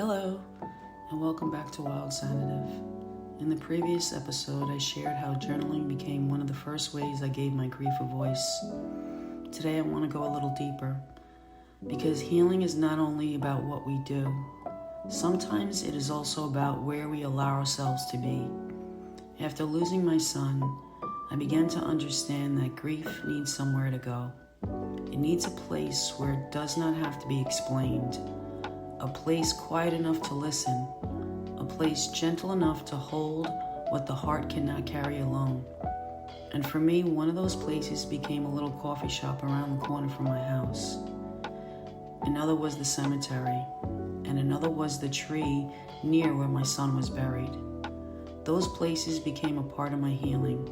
Hello, and welcome back to Wild Sanative. In the previous episode, I shared how journaling became one of the first ways I gave my grief a voice. Today, I want to go a little deeper, because healing is not only about what we do. Sometimes it is also about where we allow ourselves to be. After losing my son, I began to understand that grief needs somewhere to go. It needs a place where it does not have to be explained. A place quiet enough to listen, a place gentle enough to hold what the heart cannot carry alone. And for me, one of those places became a little coffee shop around the corner from my house. Another was the cemetery, and another was the tree near where my son was buried. Those places became a part of my healing,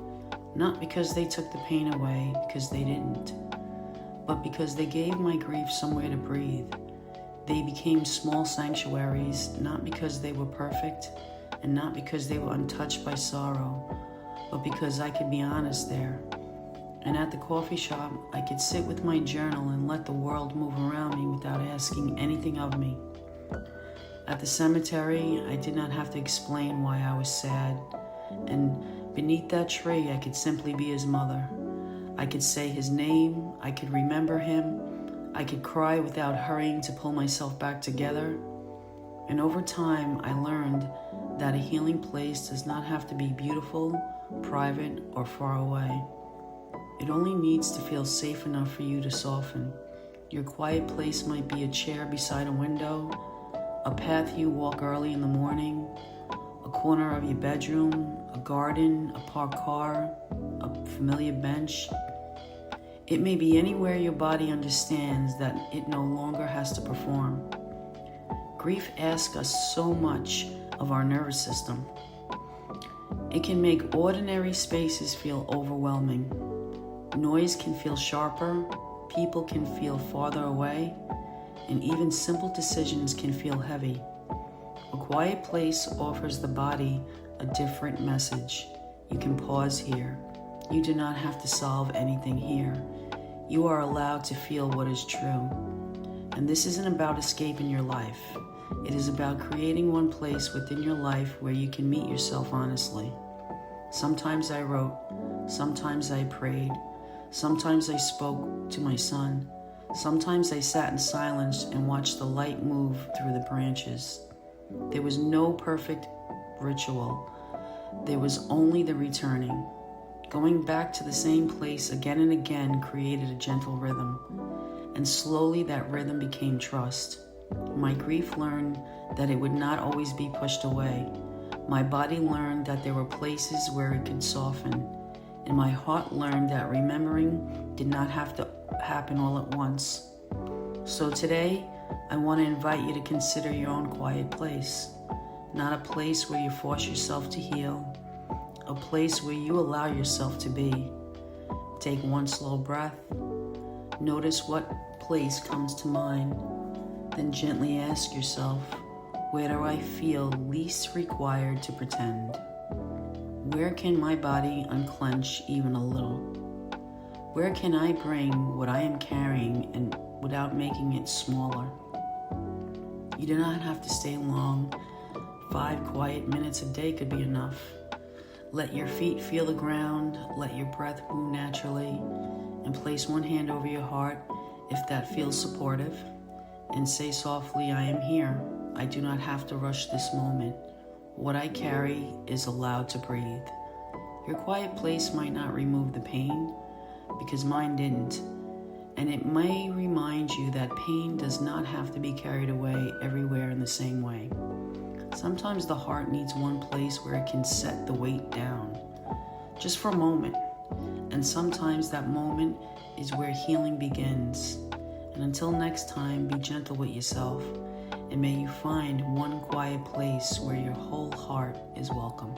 not because they took the pain away, because they didn't, but because they gave my grief somewhere to breathe. They became small sanctuaries, not because they were perfect, and not because they were untouched by sorrow, but because I could be honest there. And at the coffee shop, I could sit with my journal and let the world move around me without asking anything of me. At the cemetery, I did not have to explain why I was sad, and beneath that tree, I could simply be his mother. I could say his name, I could remember him, I could cry without hurrying to pull myself back together. And over time, I learned that a healing place does not have to be beautiful, private, or far away. It only needs to feel safe enough for you to soften. Your quiet place might be a chair beside a window, a path you walk early in the morning, a corner of your bedroom, a garden, a parked car, a familiar bench. It may be anywhere your body understands that it no longer has to perform. Grief asks us so much of our nervous system. It can make ordinary spaces feel overwhelming. Noise can feel sharper, people can feel farther away, and even simple decisions can feel heavy. A quiet place offers the body a different message. You can pause here. You do not have to solve anything here. You are allowed to feel what is true. And this isn't about escaping your life. It is about creating one place within your life where you can meet yourself honestly. Sometimes I wrote, sometimes I prayed, sometimes I spoke to my son, sometimes I sat in silence and watched the light move through the branches. There was no perfect ritual. There was only the returning. Going back to the same place again and again created a gentle rhythm, and slowly that rhythm became trust. My grief learned that it would not always be pushed away. My body learned that there were places where it could soften, and my heart learned that remembering did not have to happen all at once. So today, I want to invite you to consider your own quiet place, not a place where you force yourself to heal, a place where you allow yourself to be. Take one slow breath. Notice what place comes to mind. Then gently ask yourself, where do I feel least required to pretend? Where can my body unclench even a little? Where can I bring what I am carrying and without making it smaller? You do not have to stay long. 5 quiet minutes a day could be enough. Let your feet feel the ground, let your breath move naturally, and place one hand over your heart if that feels supportive, and say softly, I am here. I do not have to rush this moment. What I carry is allowed to breathe. Your quiet place might not remove the pain, because mine didn't, and it may remind you that pain does not have to be carried away everywhere in the same way. Sometimes the heart needs one place where it can set the weight down, just for a moment. And sometimes that moment is where healing begins. And until next time, be gentle with yourself, and may you find one quiet place where your whole heart is welcome.